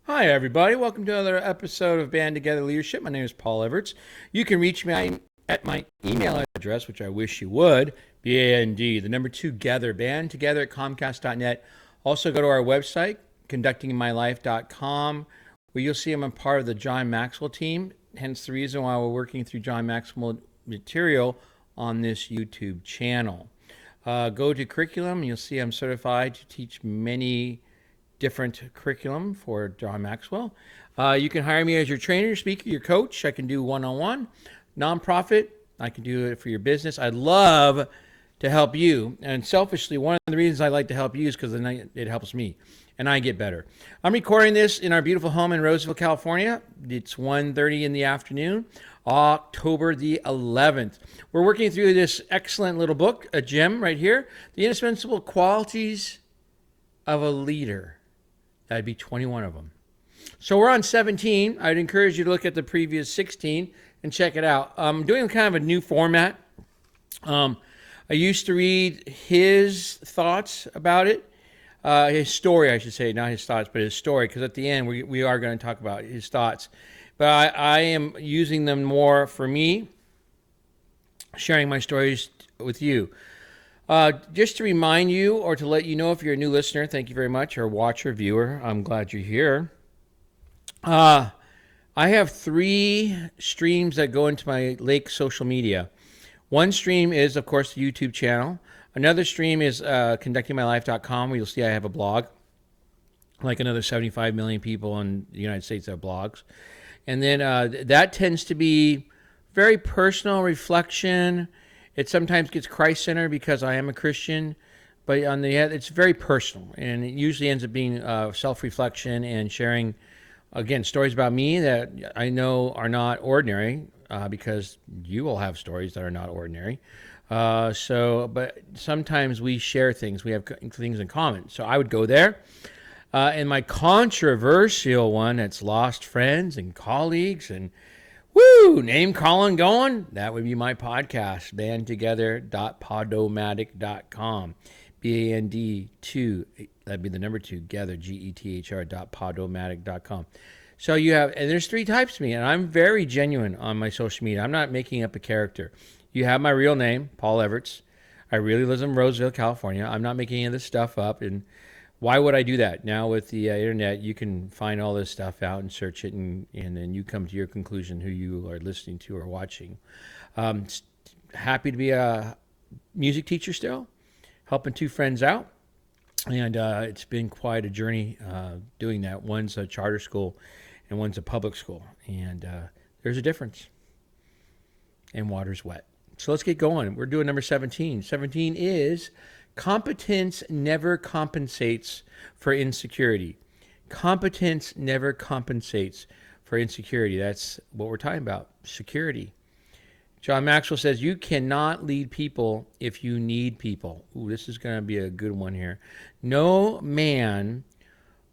Hi, everybody. Welcome to another episode of Band Together Leadership. My name is Paul Everts. You can reach me at my email address, which I wish you would, B-A-N-D, the number 2, Gather, Band Together at Comcast.net. Also, go to our website, conductingmylife.com, where you'll see I'm a part of the John Maxwell team, hence the reason why we're working through John Maxwell material on this YouTube channel. Go to curriculum, and you'll see I'm certified to teach many different curriculum for John Maxwell. You can hire me as your trainer, speaker, your coach. I can do one-on-one. Nonprofit, I can do it for your business. I'd love to help you. And selfishly, one of the reasons I like to help you is because then it helps me and I get better. I'm recording this in our beautiful home in Roseville, California. It's 1:30 in the afternoon, October the 11th. We're working through this excellent little book, a gem right here, The Indispensable Qualities of a Leader. That'd be 21 of them. So we're on 17. I'd encourage you to look at the previous 16 and check it out. I'm doing kind of a new format. I used to read his thoughts about it, his story, I should say, not his thoughts, but his story, because at the end we are going to talk about his thoughts. But I am using them more for me, sharing my stories with you. Just to remind you or to let you know if you're a new listener, thank you very much, or watcher, viewer, I'm glad you're here. I have 3 streams that go into my Lake social media. One stream is, of course, the YouTube channel. Another stream is conductingmylife.com, where you'll see I have a blog. Like another 75 million people in the United States have blogs. And then that tends to be very personal reflection. It sometimes gets Christ-centered because I am a Christian, but on the end, it's very personal, and it usually ends up being self-reflection and sharing, again, stories about me that I know are not ordinary, because you will have stories that are not ordinary. But sometimes we share things. We have things in common. So I would go there. And my controversial one, that's lost friends and colleagues and name calling going. That would be my podcast, bandtogether.podomatic.com. BAND2, that'd be the number 2, gather, GETHR.podomatic.com. So you have, and there's 3 types of me, and I'm very genuine on my social media. I'm not making up a character. You have my real name, Paul Everts. I really live in Roseville, California. I'm not making any of this stuff up, and why would I do that? Now with the internet, you can find all this stuff out and search it, and then you come to your conclusion who you are listening to or watching. Happy to be a music teacher still, helping 2 friends out. And it's been quite a journey doing that. One's a charter school and one's a public school. And there's a difference. And water's wet. So let's get going. We're doing number 17. 17 is competence never compensates for insecurity. Competence never compensates for insecurity. That's what we're talking about, security. John Maxwell says, you cannot lead people if you need people. Ooh, this is going to be a good one here. No man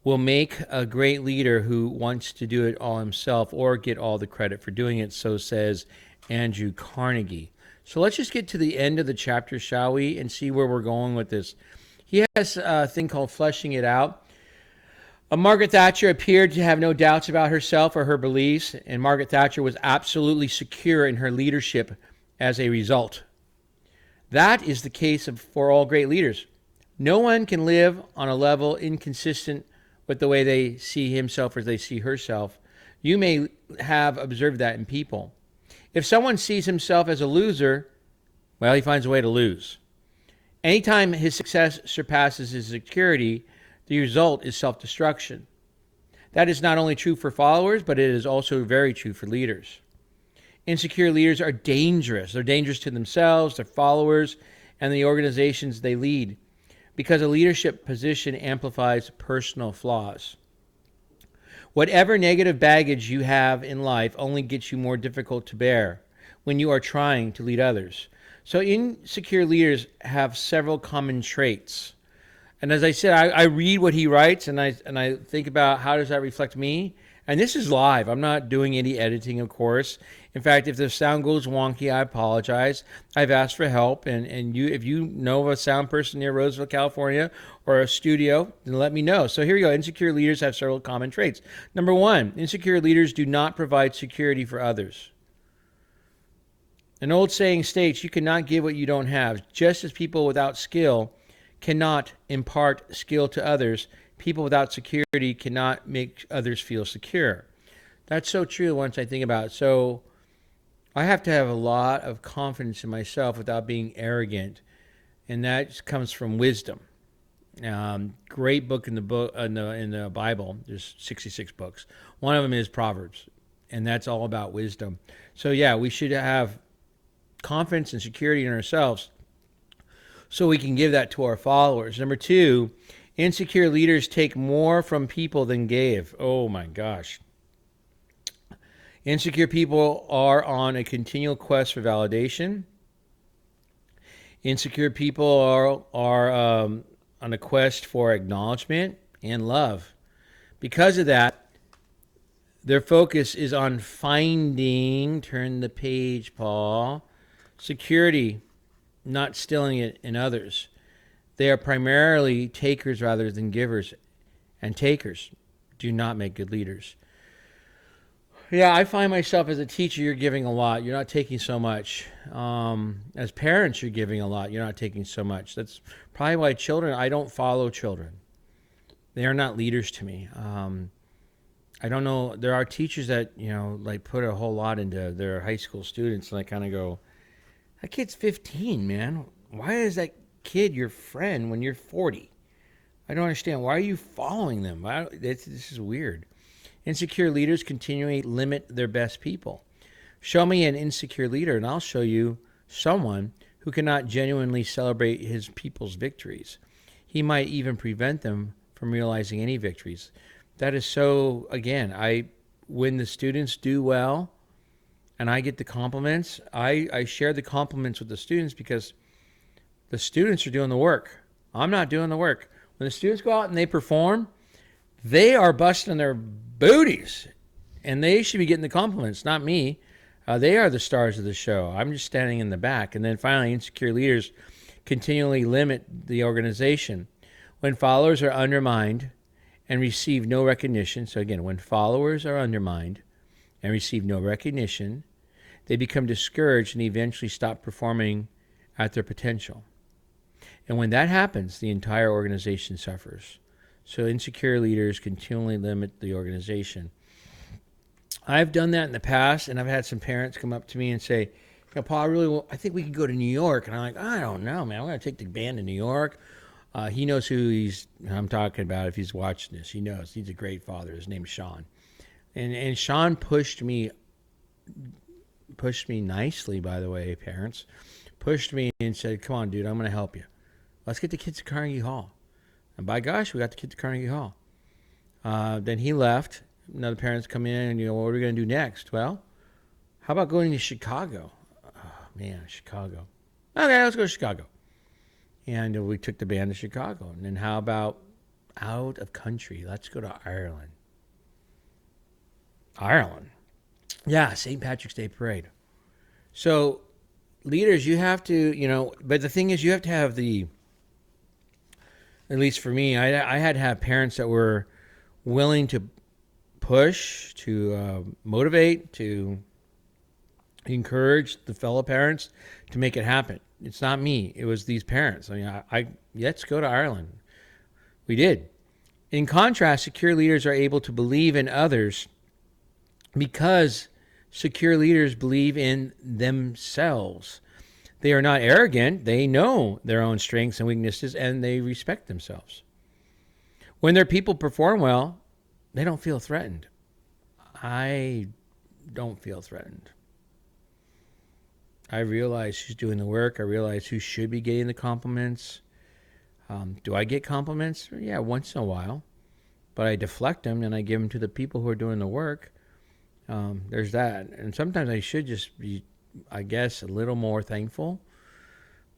will make a great leader who wants to do it all himself or get all the credit for doing it, so says Andrew Carnegie. So let's just get to the end of the chapter, shall we, and see where we're going with this. He has a thing called fleshing it out. Margaret Thatcher appeared to have no doubts about herself or her beliefs, and Margaret Thatcher was absolutely secure in her leadership as a result. That is the case for all great leaders. No one can live on a level inconsistent with the way they see himself or they see herself. You may have observed that in people. If someone sees himself as a loser, well, he finds a way to lose. Anytime his success surpasses his security, the result is self-destruction. That is not only true for followers, but it is also very true for leaders. Insecure leaders are dangerous. They're dangerous to themselves, their followers, and the organizations they lead, because a leadership position amplifies personal flaws. Whatever negative baggage you have in life only gets you more difficult to bear when you are trying to lead others. So insecure leaders have several common traits. And as I said, I read what he writes, and I think about how does that reflect me, And this is live. I'm not doing any editing, of course. In fact, if the sound goes wonky, I apologize. I've asked for help, and if you know of a sound person near Roseville, California, or a studio, then let me know. So here we go. Insecure leaders have several common traits. Number one, insecure leaders do not provide security for others. An old saying states, you cannot give what you don't have. Just as people without skill cannot impart skill to others, people without security cannot make others feel secure. That's so true once I think about it. So I have to have a lot of confidence in myself without being arrogant, and that comes from wisdom. Great book in the Bible. There's 66 books. One of them is Proverbs, and that's all about wisdom. So yeah, we should have confidence and security in ourselves so we can give that to our followers. Number two, insecure leaders take more from people than give. Oh my gosh. Insecure people are on a continual quest for validation. Insecure people are on a quest for acknowledgement and love. Because of that, their focus is on finding, turn the page, Paul, security, not stealing it in others. They are primarily takers rather than givers, and takers do not make good leaders. Yeah, I find myself as a teacher, you're giving a lot. You're not taking so much. As parents, you're giving a lot. You're not taking so much. That's probably why I don't follow children. They are not leaders to me. I don't know. There are teachers that, like put a whole lot into their high school students, and I kind of go, that kid's 15, man. Why is that kid your friend when you're 40? I don't understand. Why are you following them? This is weird. Insecure leaders continually limit their best people. Show me an insecure leader, and I'll show you someone who cannot genuinely celebrate his people's victories. He might even prevent them from realizing any victories. That is so, again, when the students do well and I get the compliments, I share the compliments with the students because the students are doing the work. I'm not doing the work. When the students go out and they perform, they are busting their booties, and they should be getting the compliments, not me. They are the stars of the show. I'm just standing in the back. And then finally, insecure leaders continually limit the organization. When followers are undermined and receive no recognition, so again, when followers are undermined and receive no recognition, they become discouraged and eventually stop performing at their potential. And when that happens, the entire organization suffers. So insecure leaders continually limit the organization. I've done that in the past, and I've had some parents come up to me and say, Paul, I think we could go to New York. And I'm like, I don't know, man. I'm going to take the band to New York. He knows who I'm talking about. If he's watching this, he knows. He's a great father. His name's Sean. And Sean pushed me nicely, by the way, parents. Pushed me and said, come on, dude, I'm going to help you. Let's get the kids to Carnegie Hall. And by gosh, we got the kid to Carnegie Hall. Then he left. Another parents come in and, what are we going to do next? Well, how about going to Chicago? Oh, man, Chicago. Okay, let's go to Chicago. And we took the band to Chicago. And then how about out of country? Let's go to Ireland. Ireland. Yeah, St. Patrick's Day Parade. So leaders, you have to, but the thing is you have to have at least for me, I had to have parents that were willing to push, to motivate, to encourage the fellow parents to make it happen. It's not me. It was these parents. Let's go to Ireland. We did. In contrast, secure leaders are able to believe in others because secure leaders believe in themselves. They are not arrogant. They know their own strengths and weaknesses, and they respect themselves. When their people perform well, they don't feel threatened. I don't feel threatened. I realize who's doing the work. I realize who should be getting the compliments. Do I get compliments? Yeah, once in a while. But I deflect them and I give them to the people who are doing the work. There's that. And sometimes I should just be, I guess, a little more thankful.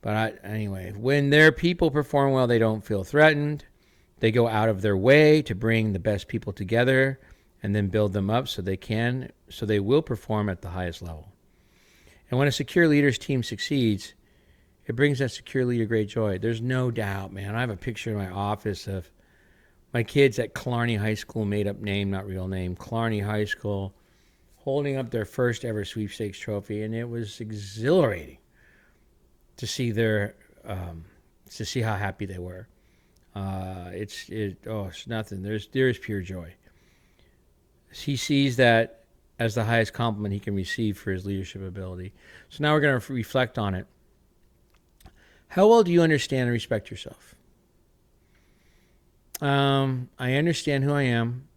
But anyway, when their people perform well, they don't feel threatened. They go out of their way to bring the best people together, and then build them up so they will perform at the highest level. And when a secure leader's team succeeds, it brings that secure leader great joy. There's no doubt, man. I have a picture in my office of my kids at Killarney High School, made up name, not real name, Killarney High School, holding up their first ever sweepstakes trophy, and it was exhilarating to see to see how happy they were. It's nothing. There's pure joy. He sees that as the highest compliment he can receive for his leadership ability. So now we're going to reflect on it. How well do you understand and respect yourself? I understand who I am.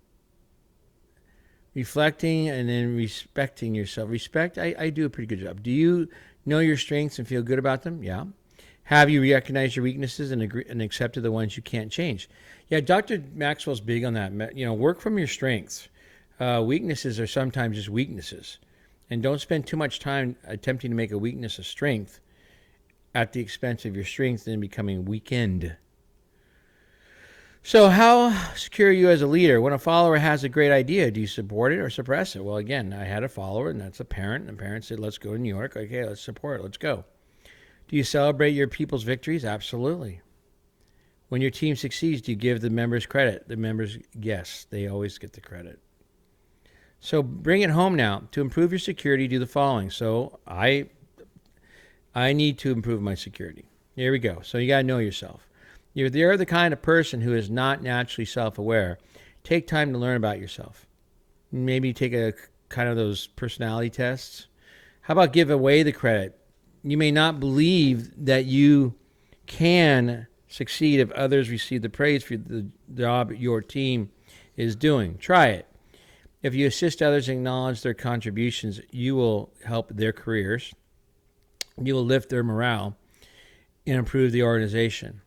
Reflecting and then respecting yourself. Respect, I do a pretty good job. Do you know your strengths and feel good about them? Yeah. Have you recognized your weaknesses and accepted the ones you can't change? Yeah, Dr. Maxwell's big on that. Work from your strengths. Weaknesses are sometimes just weaknesses. And don't spend too much time attempting to make a weakness a strength at the expense of your strength and becoming weakened. So how secure are you as a leader? When a follower has a great idea, do you support it or suppress it? Well, again, I had a follower, and that's a parent. And the parent said, let's go to New York. Okay, let's support it. Let's go. Do you celebrate your people's victories? Absolutely. When your team succeeds, do you give the members credit? The members, yes, they always get the credit. So bring it home now. To improve your security, do the following. So I need to improve my security. Here we go. So you got to know yourself. You're the kind of person who is not naturally self-aware. Take time to learn about yourself. Maybe take a kind of those personality tests. How about give away the credit? You may not believe that you can succeed if others receive the praise for the job your team is doing. Try it. If you assist others and acknowledge their contributions, you will help their careers. You will lift their morale and improve the organization.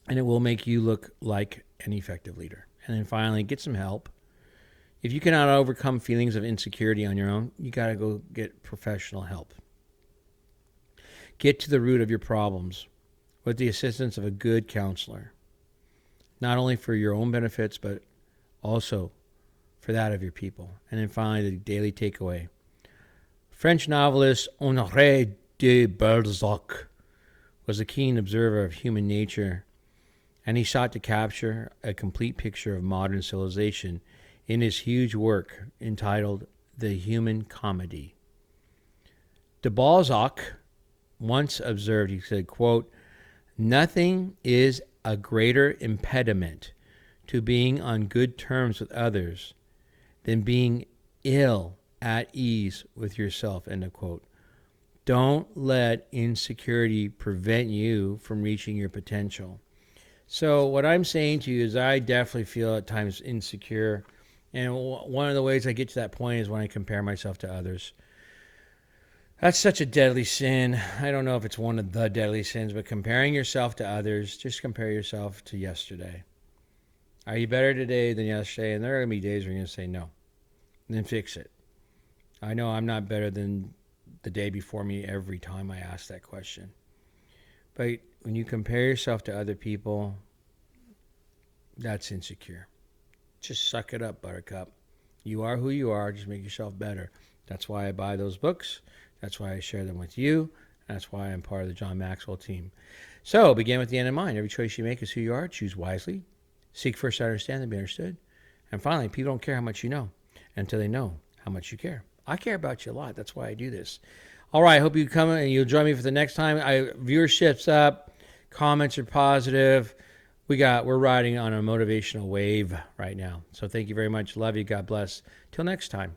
And it will make you look like an effective leader. And then finally, get some help. If you cannot overcome feelings of insecurity on your own, you got to go get professional help. Get to the root of your problems with the assistance of a good counselor, not only for your own benefits, but also for that of your people. And then finally, the daily takeaway. French novelist Honoré de Balzac was a keen observer of human nature, and he sought to capture a complete picture of modern civilization in his huge work entitled The Human Comedy. De Balzac once observed, he said, quote, "Nothing is a greater impediment to being on good terms with others than being ill at ease with yourself," end of quote. Don't let insecurity prevent you from reaching your potential. So what I'm saying to you is I definitely feel at times insecure. And one of the ways I get to that point is when I compare myself to others. That's such a deadly sin. I don't know if it's one of the deadly sins, but comparing yourself to others, just compare yourself to yesterday. Are you better today than yesterday? And there are going to be days where you're going to say no. And then fix it. I know I'm not better than the day before me every time I ask that question. But when you compare yourself to other people, that's insecure. Just suck it up, buttercup. You are who you are. Just make yourself better. That's why I buy those books. That's why I share them with you. That's why I'm part of the John Maxwell team. So begin with the end in mind. Every choice you make is who you are. Choose wisely. Seek first to understand and be understood. And finally, people don't care how much you know until they know how much you care. I care about you a lot. That's why I do this. All right. I hope you come and you'll join me for the next time. Viewership's up. Comments are positive. We're riding on a motivational wave right now. So thank you very much. Love you. God bless. Till next time.